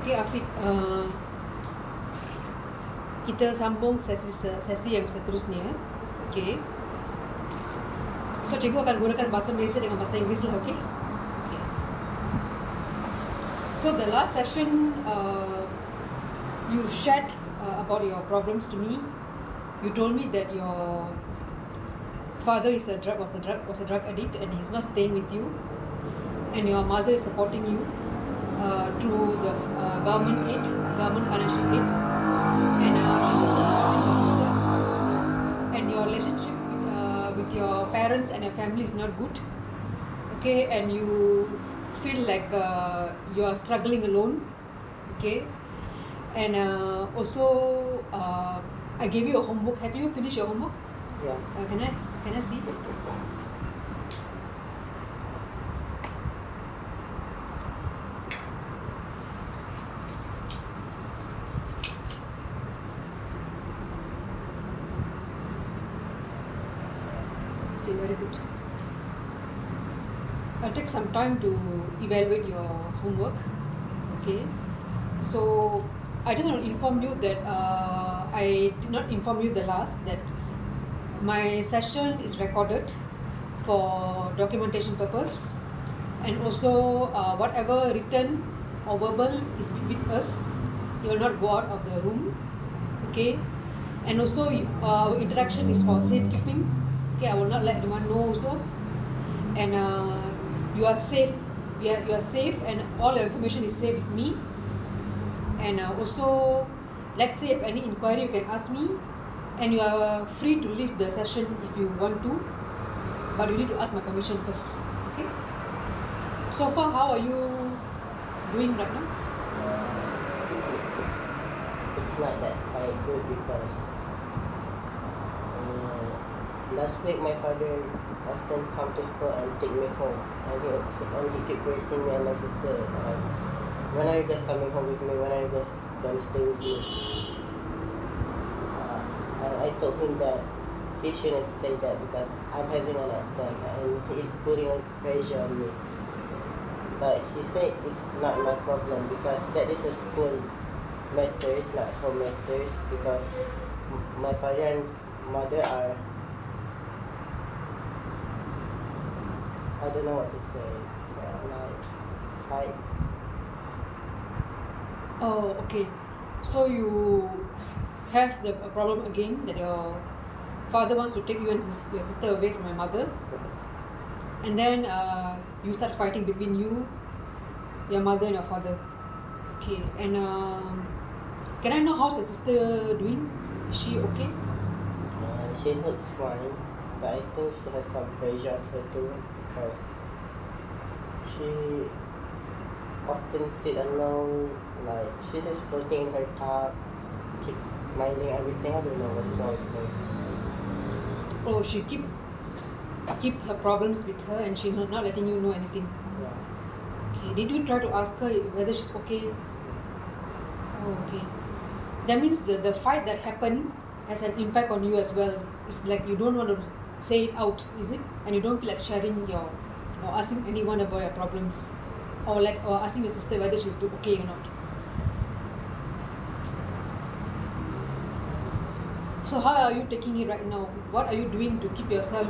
Okay, Afiq, kita sambung sesi yang seterusnya. Okay. So, cikgu akan gunakan bahasa Malaysia dengan bahasa Inggeris lah, okay? Okay. So, the last session, you shared about your problems to me. You told me that your father was a drug addict and he's not staying with you, and your mother is supporting you through the government financial aid, and she's also supporting your sister, and your relationship with your parents and your family is not good, okay, and you feel like you are struggling alone, okay, and also I gave you a homework. Have you finished your homework? Yeah. Can I see? Okay, very good. I'll take some time to evaluate your homework. Okay. So I just want to inform you that I did not inform you the last that my session is recorded for documentation purpose, and also whatever written or verbal is with us, you will not go out of the room, okay, and also our interaction is for safekeeping, okay, I will not let anyone know also, and you are safe, you are safe, and all your information is safe with me, and also let's say if any inquiry you can ask me, and you are free to leave the session if you want to, but you need to ask my permission first, okay? So far, how are you doing right now? It's not that quite good because last week my father often come to school and take me home, and he keep pressing me and my sister. When are you guys coming home with me? When are you guys gonna stay with me? I told him that he shouldn't say that because I'm having an exam and he's putting a pressure on me. But he said it's not my problem because that is a school matters, not home matters, because my father and mother are, I don't know what to say, like fight. Oh, okay. So you have the problem again that your father wants to take you and your sister away from your mother, and then you start fighting between you, your mother and your father. Okay, and can I know how's your sister doing? Is she okay? She looks fine, but I think she has some pressure on her too because she often sit alone, like she's just floating in her cups, keep minding everything. I don't know what is wrong with her. Oh, she keep her problems with her and she's not letting you know anything. Yeah. Okay, did you try to ask her whether she's okay? Oh, okay. That means the fight that happened has an impact on you as well. It's like you don't want to say it out, is it? And you don't feel like sharing or asking anyone about your problems, or asking your sister whether she's okay or not. So how are you taking it right now? What are you doing to keep yourself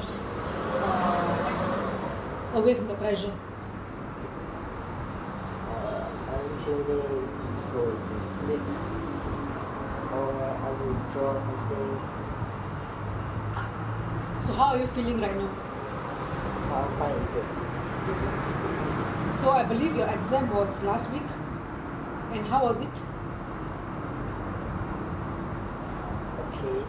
away from the pressure? I usually go to sleep or I will draw something. So how are you feeling right now? I'm fine, good. So I believe your exam was last week, and how was it? Okay.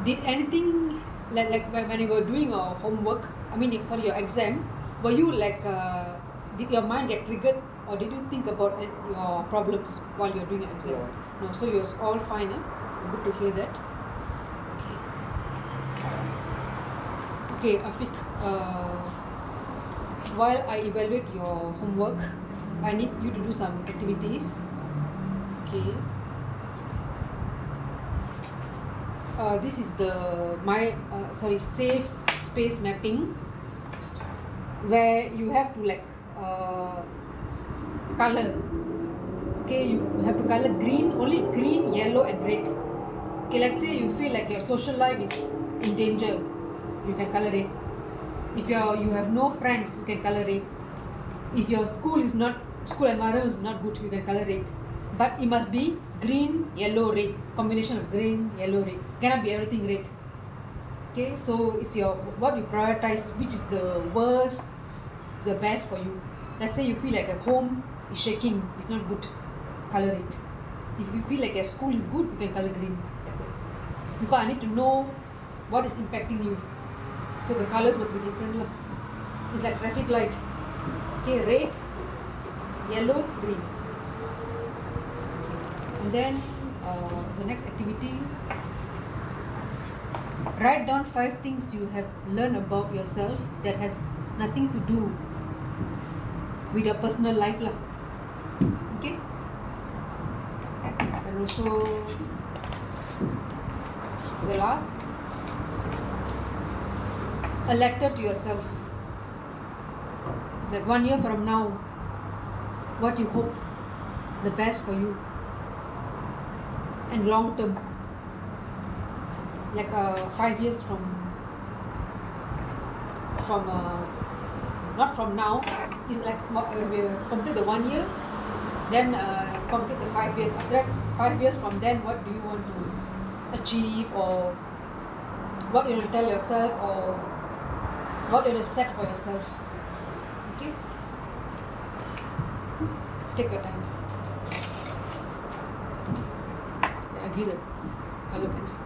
Did anything like when you were doing your homework, your exam, were you like did your mind get triggered, or did you think about your problems while you're doing your exam? No, so you're all fine, huh? Good to hear that. Okay, Afiq, while I evaluate your homework, I need you to do some activities. Okay. This is safe space mapping, where you have to color Okay, you have to color green, only green, yellow and red. Okay, let's say you feel like your social life is in danger, you can color red. If you have no friends, you can color red. If your school environment is not good, you can color red. But it must be green, yellow, red. Combination of green, yellow, red. Cannot be everything red. Okay, so it's what you prioritize, which is the worst, the best for you. Let's say you feel like a home is shaking, it's not good, color it. If you feel like your school is good, you can color green. Because I need to know what is impacting you. So the colors must be different. It's like traffic light. Okay, red, yellow, green. And then the next activity, write down 5 things you have learned about yourself that has nothing to do with your personal life lah. Okay, and also the last, a letter to yourself, that 1 year from now, what you hope the best for you, and long term, like 5 years from not from now, is like we complete the 1 year, then complete the 5 years. After that, 5 years from then, what do you want to achieve, or what you want to tell yourself, or what you want to set for yourself. Okay, take your time. I give the color pens.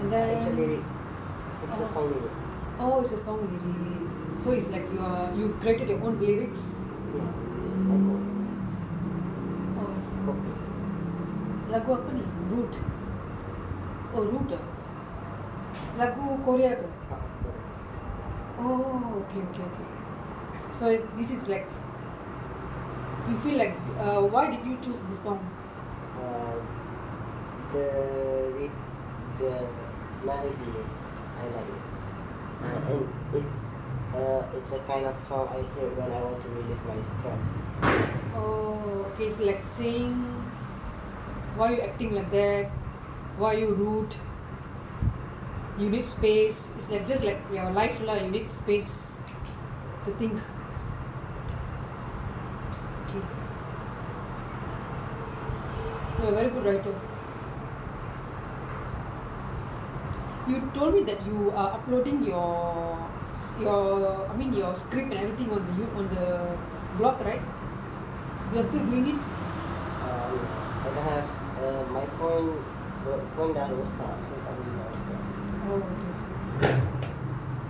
And It's a then lyric. It's a oh, song lyric. oh, it's a song lyric. So it's like you created your own lyrics. Yeah. Aku Oh, copy. lagu apa ni? Root. Oh, Root. Lagu Korea ke? Oh, okay. So this is like you feel like why did you choose this song? The read the melody I like it. And it's a kind of song I hear when I want to relieve my stress. Oh, okay. It's like saying why you acting like that, why you rude. You need space. It's like just like your life lah. You need space to think. Okay. You're a very good writer. You told me that you are uploading your script and everything on the blog, right? You are still doing it? I don't have my phone dah rosak, so tak boleh buat. Oh, okay.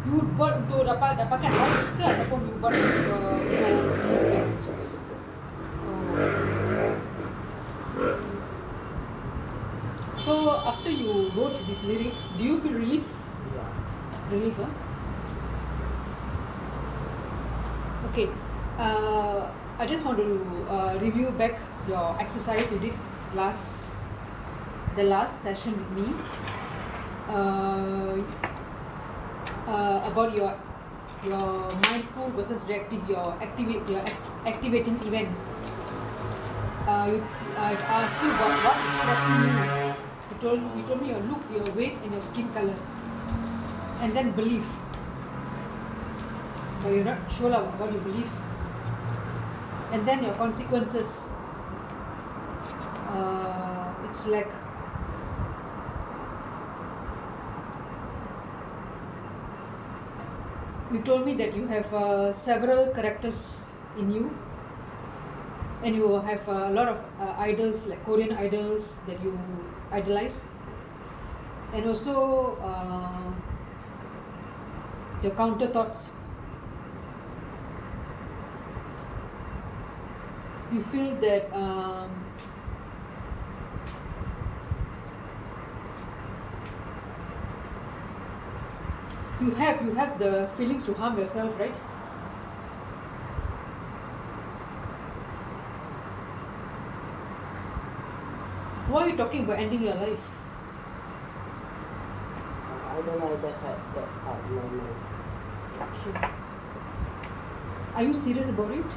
You buat untuk dapatkan likes ke ataupun you buat untuk suka-suka? Suka-suka. Oh. So after you wrote these lyrics, do you feel relief? Yeah. Relief, huh? Okay. I just want to review back your exercise you did the last session with me. About your mindful versus reactive, your activating event. I asked you about what is stressing you. You told me your look, your weight, and your skin color, and then belief. But you're not sure about your belief, and then your consequences. It's like you told me that you have several characters in you, and you have a lot of idols, like Korean idols that you idolize, and also your counter thoughts. You feel that you have the feelings to harm yourself, right? Why are you talking about ending your life? I don't know, I just had that thought in my mind. Okay. Are you serious about it?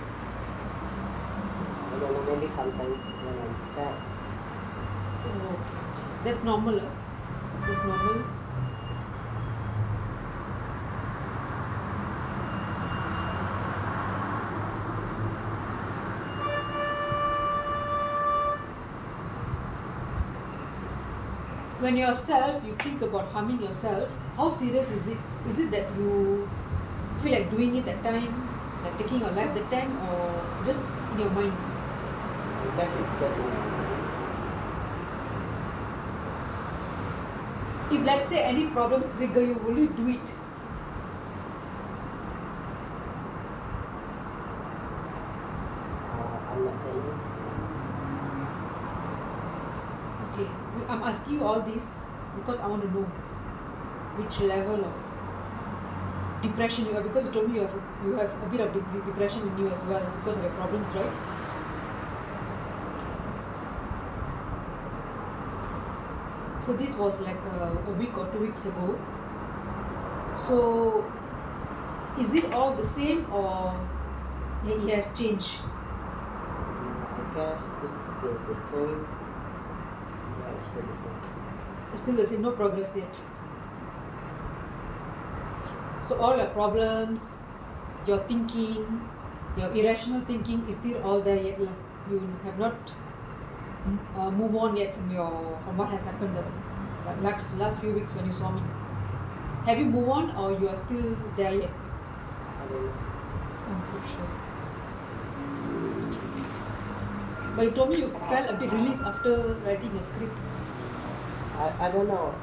I don't know, maybe sometimes when I'm sad. Oh, that's normal. That's normal. When yourself, you think about harming yourself, how serious is it? Is it that you feel like doing it that time, like taking your life that time, or just in your mind? I guess it's just in my mind. If let's say any problems trigger you, will you do it? I'm not telling you. Okay, I'm asking you all this because I want to know which level of depression you are, because you told me you have a bit of depression in you as well because of your problems, right? So this was like a week or 2 weeks ago. So is it all the same or it has changed? I guess it's still the same. Yeah, it's still the same. It's still the same, no progress yet. So all your problems, your thinking, your irrational thinking is still all there yet. You have not move on yet from what has happened the last few weeks when you saw me. Have you moved on or you are still there yet? I don't know. I'm not sure. But you told me you felt a bit relief after writing your script. I don't know.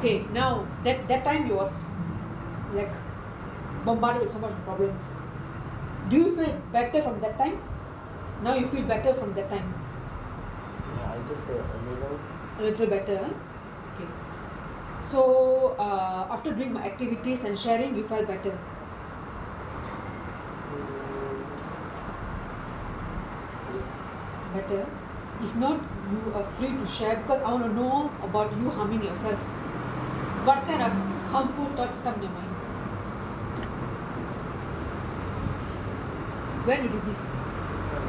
Okay, now that time you was like bombarded with so much problems. Do you feel better from that time? Now you feel better from that time? Yeah, I do feel A little better, huh? Okay. So after doing my activities and sharing, you felt better? Better? If not, you are free to share, because I want to know about you harming yourself. What kind of harmful thoughts come in your mind? When you did this?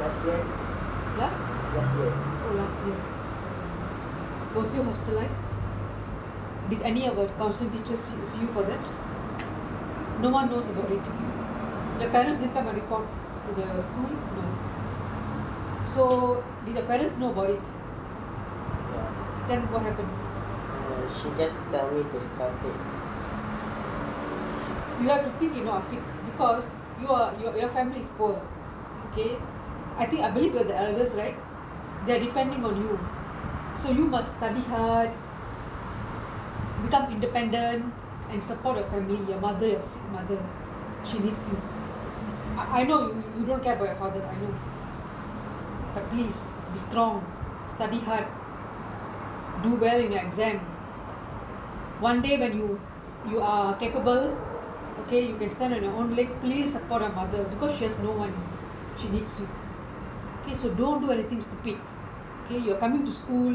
last year. Last? Last year. Oh, last year. Was you hospitalized? Did any of our counseling teachers see you for that? No one knows about it. Your parents didn't come and report to the school? No. So, did your parents know about it? Yeah. Then what happened? She just tell me to stop it. You have to think, afiq, because your family is poor. Okay? I believe you're the eldest, right? They're depending on you. So you must study hard, become independent, and support your family, your mother, your sick mother. She needs you. I know you don't care about your father, I know. But please, be strong, study hard, do well in your exam. One day when you are capable, okay, you can stand on your own leg, please support your mother, because she has no one. She needs you. Okay, so don't do anything stupid. Okay, you're coming to school,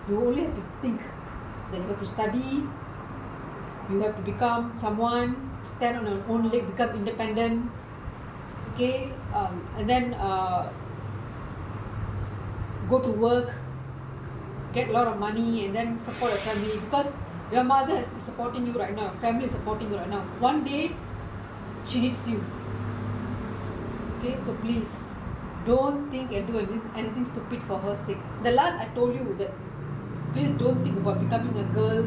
you only have to think that you have to study, you have to become someone, stand on your own leg, become independent. Okay, and then go to work, get a lot of money, and then support your family, because your mother is supporting you right now, your family is supporting you right now. One day she needs you. Okay, so please don't think and do anything stupid for her sake. The last I told you that please don't think about becoming a girl.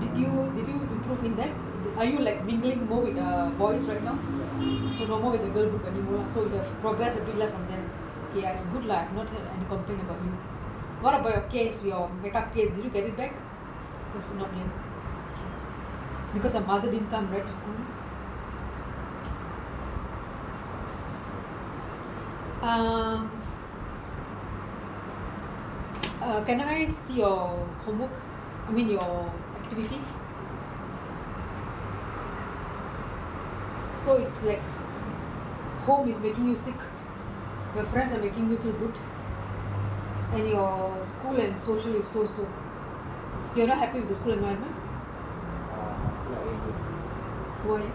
Did you improve in that? Are you like mingling more with boys right now? So no more with the girl group anymore. So you have progressed a bit less from there. Okay, yeah, it's good lah. I've not heard any complaint about you. What about your case, your makeup case? Did you get it back? It's not yet. Because your mother didn't come right to school. Can I see your homework? I mean your activity. So it's like home is making you sick, your friends are making you feel good, and your school and social is so. You're not happy with the school environment? Not really. Why?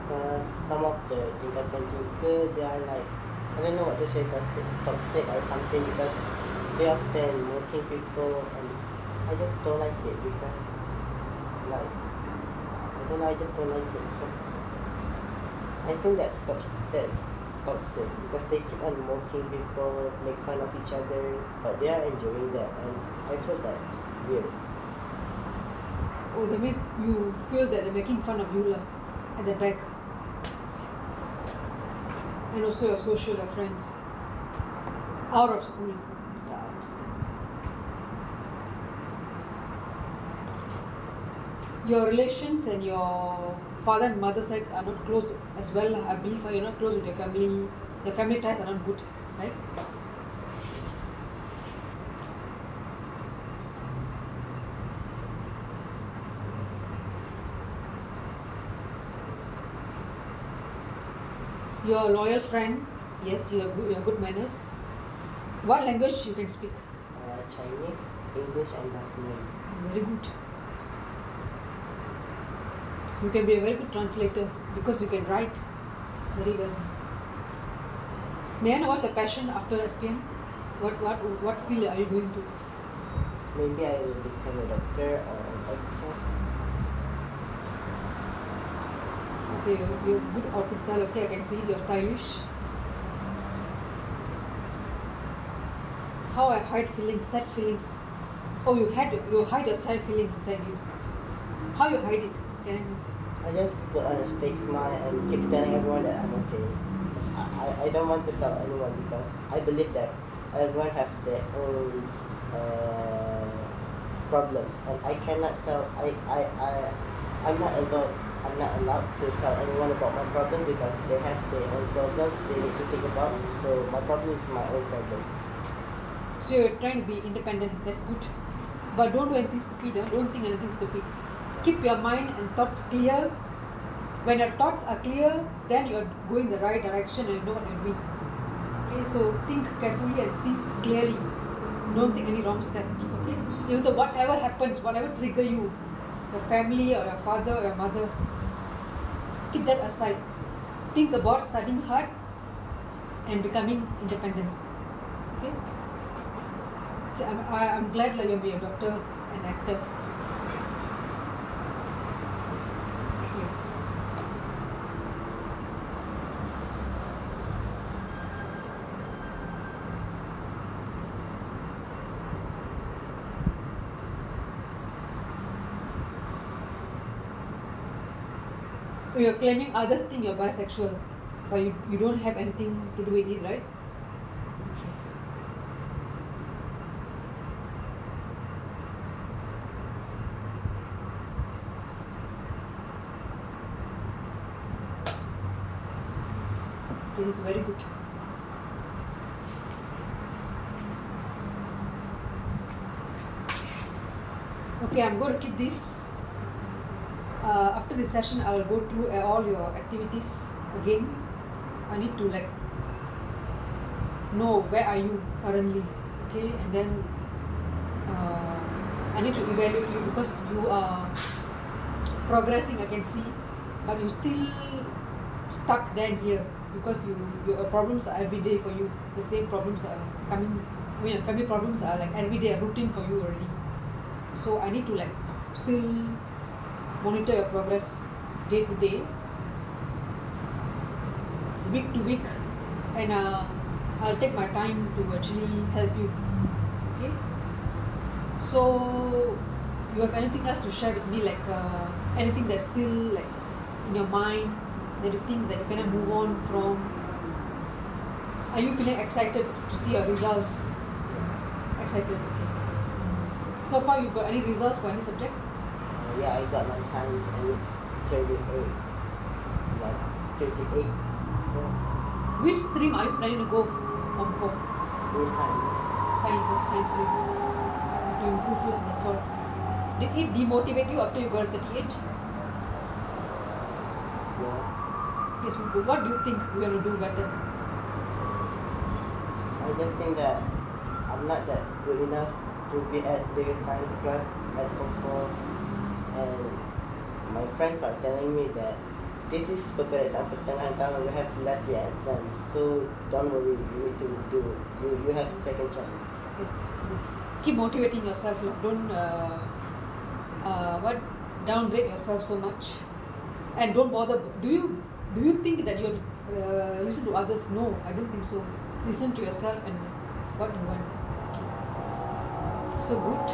Because some of the tingkatan 3, they are like, I don't know what to say, toxic or something, because they often working people, and I just don't like it, because like, I don't know, I just don't like it, because I think that's toxic, because they keep on mocking people, make fun of each other, but they are enjoying that, and I feel that's weird. Oh, that means you feel that they're making fun of you lah, at the back. And also your social, your friends. Out of school. Your relations and your father and mother sides are not close as well. I believe you're not close with your family. The family ties are not good, right? You're a loyal friend. Yes, you have good manners. What language you can speak? Chinese, English, and Mandarin. Very good. You can be a very good translator because you can write very well. May I know what's your passion after SPM? What field are you going to? Maybe I will become a doctor or an actor. Okay, you're good outfit style. Okay, I can see you're stylish. How I hide feelings, sad feelings. Oh, you hide your sad feelings inside you. How you hide it? I just put on a fake smile and keep telling everyone that I'm okay. I don't want to tell anyone, because I believe that everyone has their own problems, and I cannot tell. I'm not allowed. I'm not allowed to tell anyone about my problem because they have their own problems they need to think about. So my problem is my own problems. So you're trying to be independent. That's good, but don't do anything stupid. Don't think anything stupid. Keep your mind and thoughts clear. When your thoughts are clear, then you're going the right direction and you know what you're doing. Okay, so think carefully and think clearly. Don't take any wrong steps. Okay, even though whatever happens, whatever trigger you, your family or your father or your mother, keep that aside. Think about studying hard and becoming independent. Okay. So I'm glad that you'll be a doctor and actor. You're claiming others think you're bisexual, but you don't have anything to do with it, right? It is very good. Okay, I'm going to keep this. After this session, I'll go through all your activities again. I need to know where are you currently, okay? And then I need to evaluate you because you are progressing, I can see, but you still stuck there and here because your problems are every day for you. The same problems are coming. I mean, family problems are like every day a routine for you already. So I need to still monitor your progress day to day, week to week, and I'll take my time to actually help you. Okay. So you have anything else to share with me, anything that's still in your mind that you think that you cannot move on from? Are you feeling excited to see your results? Excited, okay. So far, you got any results for any subject? Yeah, I got my science and it's 38. 38. So, which stream are you planning to go for? science. Science stream. To improve you, that's all. Did it demotivate you after you got 38? Yeah. Yes, what do you think we're going to do better? I just think that I'm not that good enough to be at the science class at Form 4, and my friends are telling me that this is preparation pertengahan tahun, we have last year exams, so don't worry, you need to do, you have second chance. Yes, keep motivating yourself, don't downgrade yourself so much, and don't bother. Do you think that you listen to others? No, I don't think so. Listen to yourself and what you want. Okay. So good.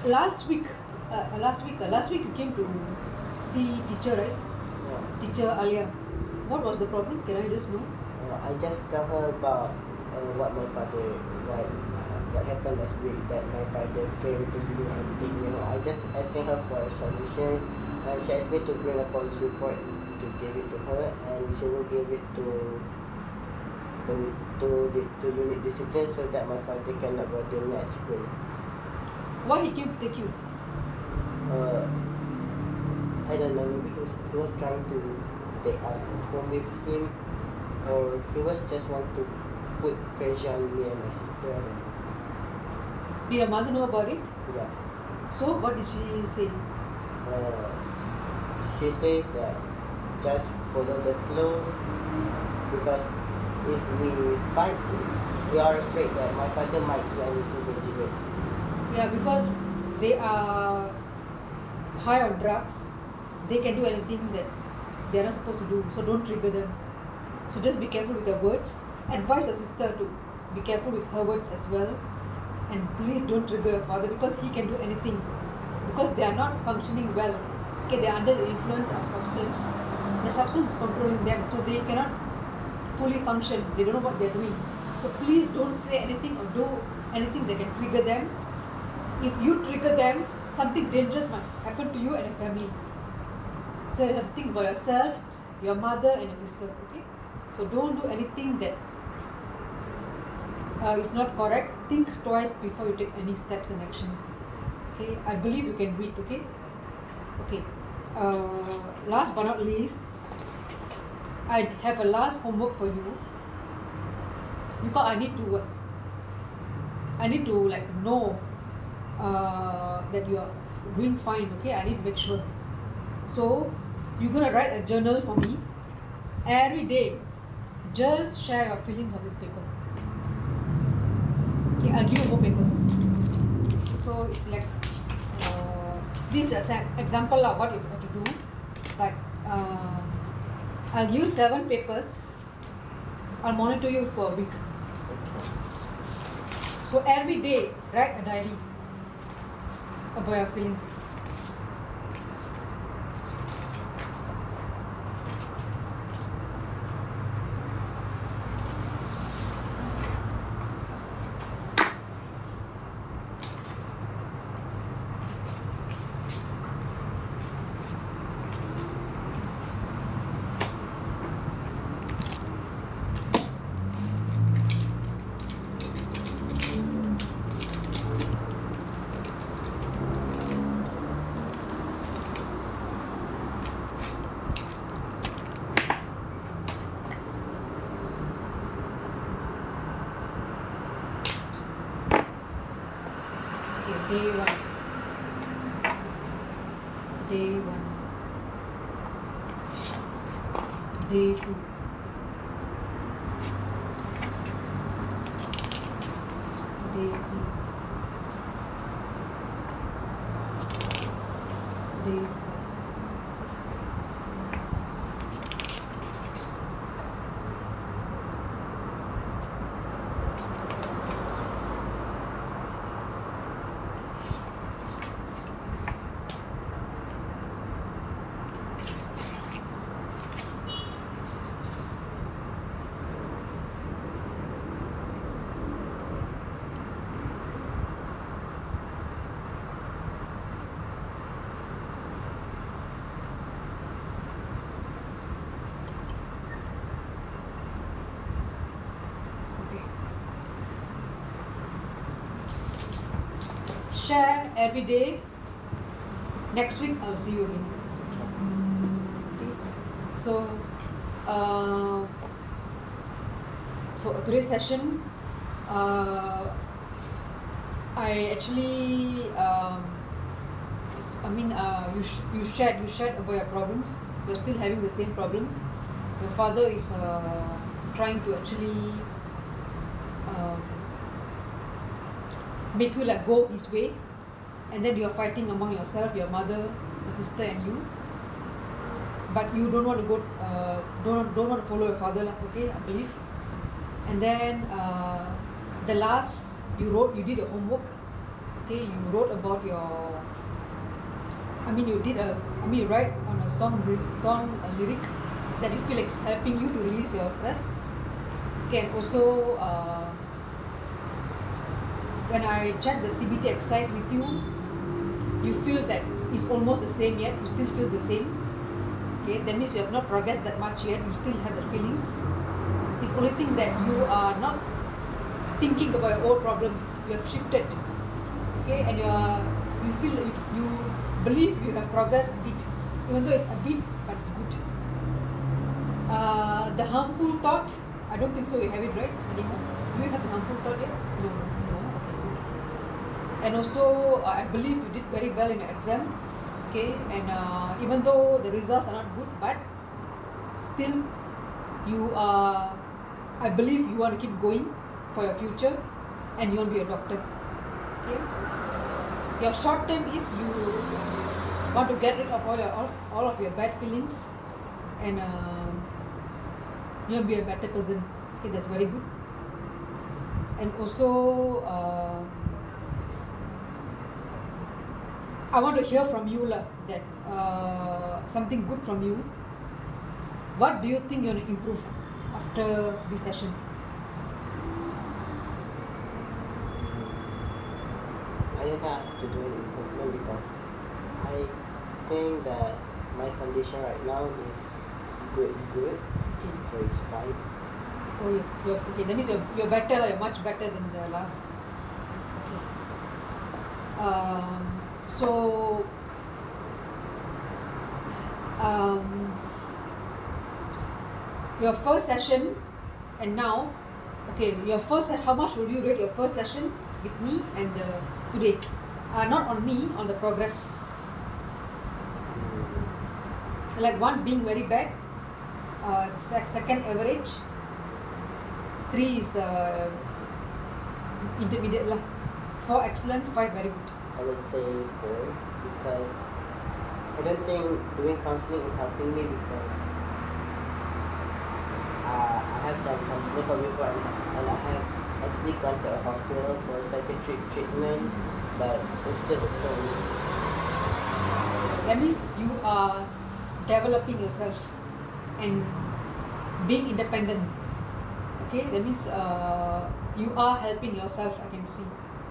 Last week you came to see teacher, right? Yeah. Teacher Alia. What was the problem? Can I just know? I just tell her about what my father, what happened last week, that my father came to school and beat me. I just asking her for a solution, and she asked me to bring a police report to give it to her, and she will give it to unit discipline so that my father cannot bother me at school. Why he came to take you? I don't know, maybe he was trying to take us home with him, or he was just want to put pressure on me and my sister. I don't know. Did your mother know about it? Yeah. So what did she say? She says that just follow the flow, because if we fight, we are afraid that my father might do anything dangerous. Yeah, because they are high on drugs, they can do anything that they are not supposed to do. So don't trigger them. So just be careful with your words. Advise your sister to be careful with her words as well. And please don't trigger your father because he can do anything. Because they are not functioning well. Okay, they are under the influence of substance. The substance is controlling them, so they cannot fully function. They don't know what they're doing. So please don't say anything or do anything that can trigger them. If you trigger them, something dangerous might happen to you and your family. So you have to think about yourself, your mother and your sister. Okay, so don't do anything that is not correct. Think twice before you take any steps and action. Okay, I believe you can do it. Okay. Last but not least, I have a last homework for you, because I need to like know that you are doing fine. Okay, I need to make sure. So you're gonna write a journal for me every day. Just share your feelings on this paper. Okay, I'll give you more papers. So it's like this is an example of what you have to do, but I'll give you 7 papers. I'll monitor you for a week. So every day write a diary about your feelings. Day 1. Day 1. Day 2. Day 3. Day 4. Share every day. Next week I'll see you again. Okay. So for today's session, I actually you shared about your problems. You're still having the same problems. Your father is trying to actually make you like go his way, and then you're fighting among yourself, your mother, your sister and you, but you don't want to go don't want to follow your father, okay, I believe. And then the last you did your homework. Okay, you wrote about your you write on a song lyric that you feel like it's helping you to release your stress. Okay, and also when I check the CBT exercise with you, you feel that it's almost the same yet, you still feel the same. Okay, that means you have not progressed that much yet, you still have the feelings. It's only thing that you are not thinking about your old problems, you have shifted. Okay, and you feel you believe you have progressed a bit, even though it's a bit, but it's good. The harmful thought, I don't think so you have it right anymore. Do you have the harmful thought yet? No. Okay, good. And also I believe you did very well in your exam. Okay, and even though the results are not good, but still you are, I believe you want to keep going for your future, and you want to be a doctor. Okay, your short term is you want to get rid of all of your bad feelings, and you want to be a better person. Okay, that's very good. And also I want to hear from you lah, that something good from you. What do you think you want to improve after this session? I don't have to do an improvement because I think that my condition right now is good, so it's fine. Oh, you're okay. That means you're better. You're much better than the last. Okay. So your first session and now, okay, your first. How much would you rate your first session with me and today? Not on me, on the progress. Like 1 being very bad, second average, 3 is intermediate lah, 4 excellent, 5 very good. I would say 4 because I don't think doing counseling is helping me because I have done counseling for before and I have actually gone to a hospital for psychiatric treatment, but it's still the same. That means you are developing yourself and being independent. Okay, that means you are helping yourself, I can see.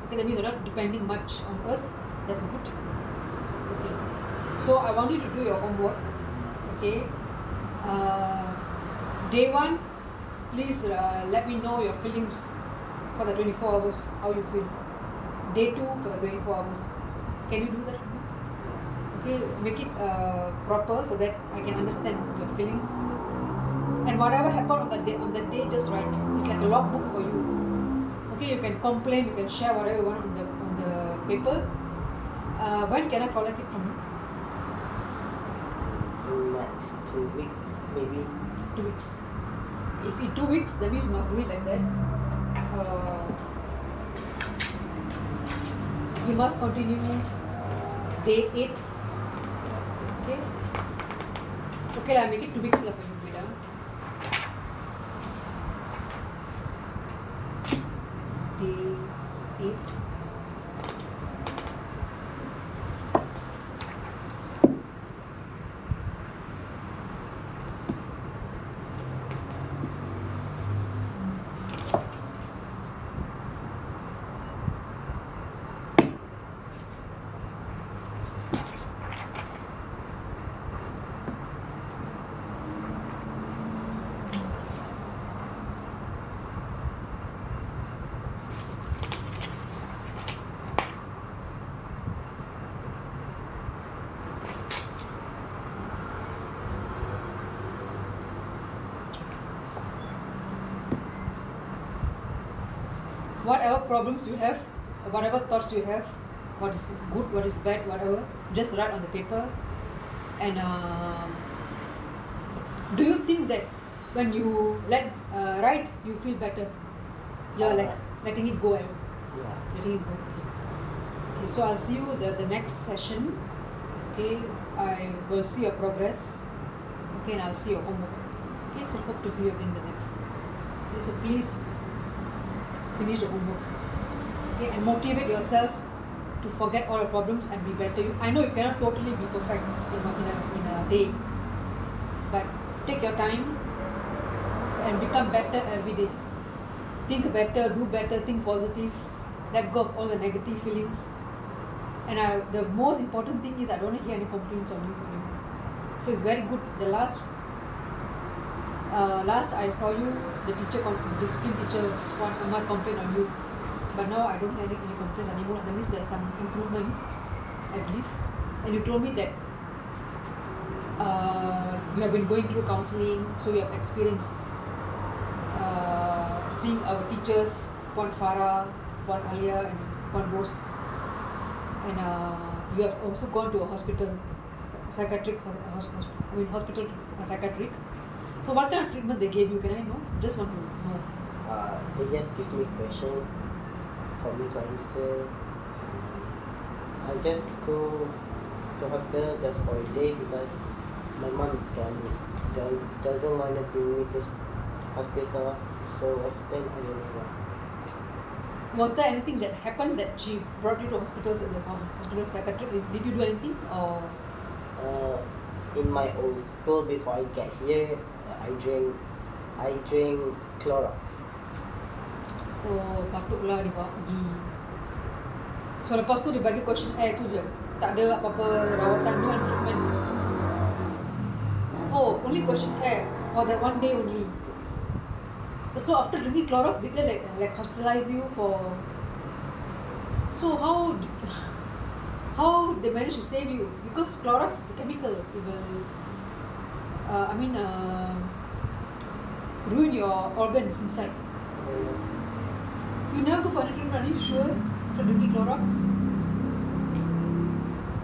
Okay, that means you're not depending much on us. That's good. Okay, so I want you to do your homework. Okay, day 1, please let me know your feelings for the 24 hours, how you feel. Day 2 for the 24 hours. Can you do that? Okay, make it proper so that I can understand your feelings. And whatever happened on the day, just write. It's like a logbook for you. Okay, you can complain, you can share whatever you want on the paper. When can I collect it from you? In next 2 weeks, maybe. 2 weeks. If in 2 weeks, that means you must do it like that. You must continue day 8. Okay. Okay, I'll make it 2 weeks for you. Day 8. Whatever problems you have, whatever thoughts you have, what is good, what is bad, whatever, just write on the paper. And do you think that when you write, you feel better? You're like letting it go. Yeah. Letting it go. Okay, so I'll see you the next session. Okay, I will see your progress. Okay, and I'll see your homework. Okay, so hope to see you again the next. Okay, so please finish the homework. Okay, and motivate yourself to forget all your problems and be better. I know you cannot totally be perfect in a day, but take your time and become better every day. Think better, do better, think positive, let go of all the negative feelings. And the most important thing is I don't hear any complaints on you anymore. So it's very good. The last I saw you, the discipline teacher might complain on you, but now I don't hear any complaints anymore. That means there's some improvement, I believe. And you told me that you have been going through counseling, so you have experience seeing our teachers, Puan Farah, Puan Alia, and Puan Rose. And you have also gone to a hospital, psychiatric. So what kind of treatment they gave you? Can I know? Just want to know. They just give me question for me to answer. I just go to hospital just for a day because my mom doesn't want to bring me to hospital so often. I don't know why. Was there anything that happened that she brought you to hospital psychiatric? Did you do anything or? In my old school before I get here, I drink Clorox. Oh, patutlah dia bawa pergi. So lepas tu dia bagi questionnaire tu je. Tak ada apa-apa rawatan, no treatment. Oh, only questionnaire for that one day only. So after drinking Clorox, did they like hospitalize you for? So how they managed to save you? Because Clorox is a chemical. It will, ruin your organs inside. You never go for any treatment, are you sure? After drinking Clorox?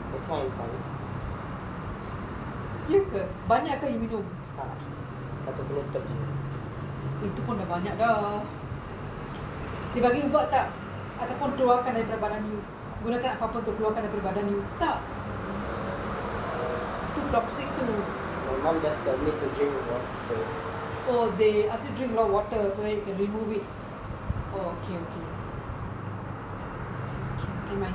That time fine. Ya ke? Banyak ke you minum? Tak. Satu penutup je. Itu pun dah banyak dah. Dia bagi ubat tak? Ataupun keluarkan daripada badan you? Gunakan apa-apa untuk keluarkan daripada badan you? Tak. Itu toxic tu. My mom just told me to drink water. Oh, they ask you drink a lot of water so that you can remove it. Oh, okay. Aiman.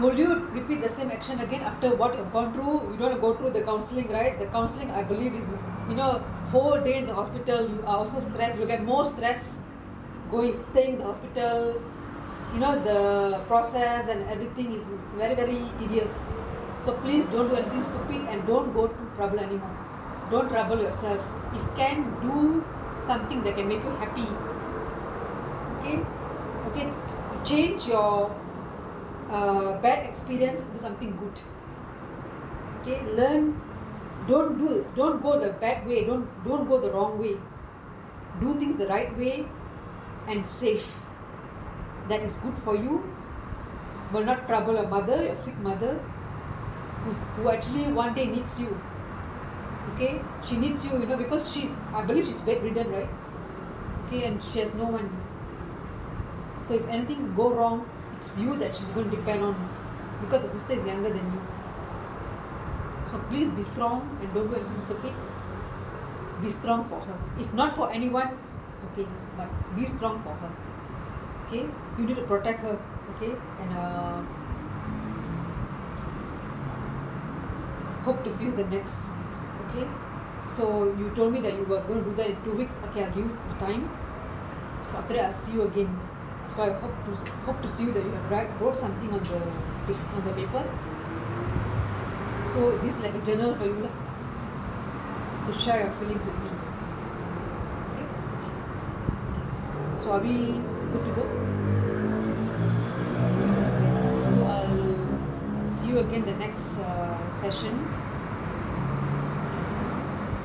Will you repeat the same action again after what you've gone through? You don't want to go through the counselling, right? The counselling, I believe, is, whole day in the hospital, you are also stressed. You get more stress staying in the hospital. The process and everything is very, very tedious. So please don't do anything stupid and don't go to trouble anymore. Don't trouble yourself. If you can, do something that can make you happy. Okay? Change your bad experience into something good. Okay, learn. Don't go the bad way. Don't go the wrong way. Do things the right way and safe. That is good for you. Will not trouble your mother, your sick mother, who actually one day needs you. Okay, she needs you, because I believe she's bedridden, right? Okay, and she has no one. So if anything go wrong, it's you that she's going to depend on, because her sister is younger than you. So please be strong and don't do anything stupid. Be strong for her. If not for anyone, it's okay, but be strong for her. Okay, you need to protect her. Okay, and hope to see you the next. Okay, so you told me that you were going to do that in 2 weeks. Okay, I'll give you the time. So after that, I'll see you again. So I hope to see you that you have wrote something on the paper. So this is like a journal for you to share your feelings with me. Okay. So are we good to go? So I'll see you again the next session.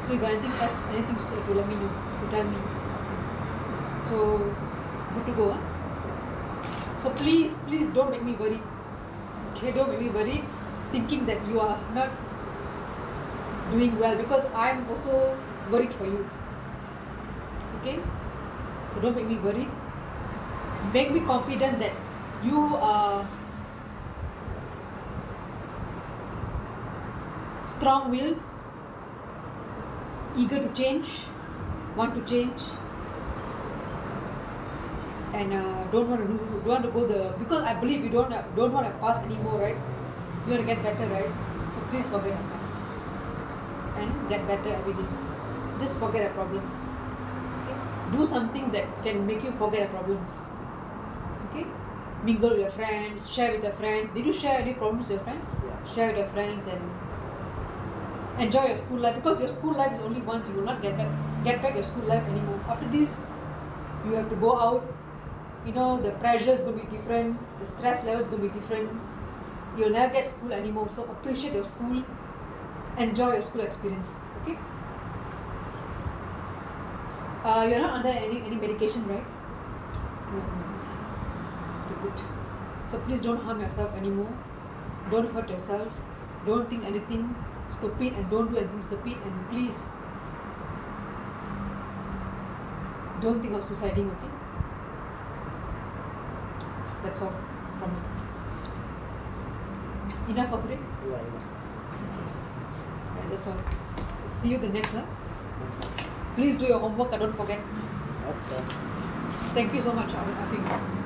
So you got anything else, anything to say, to let me know, to tell me. So good to go, huh? So please don't make me worried. Okay, don't make me worried thinking that you are not doing well, because I'm also worried for you. Okay, so don't make me worried. Make me confident that you are strong-willed, eager to change, want to change, and don't want to go because I believe you don't want to pass anymore, right? You want to get better, right? So please forget your past and get better every day. Just forget your problems. Okay? Do something that can make you forget your problems. Okay? Mingle with your friends, share with your friends. Did you share any problems with your friends? Yeah. Share with your friends and enjoy your school life, because your school life is only once. You will not get back your school life anymore. After this, you have to go out. The pressure is going to be different. The stress level is going to be different. You'll never get school anymore. So appreciate your school. Enjoy your school experience. Okay? You're not under any medication, right? No. Okay, good. So please don't harm yourself anymore. Don't hurt yourself. Don't think anything stupid, and don't do anything stupid. And please don't think of suiciding. Okay? That's all from me. Enough for today? Yeah. Right, that's all. See you the next one. Please do your homework and don't forget. Okay. Thank you so much, Afiq.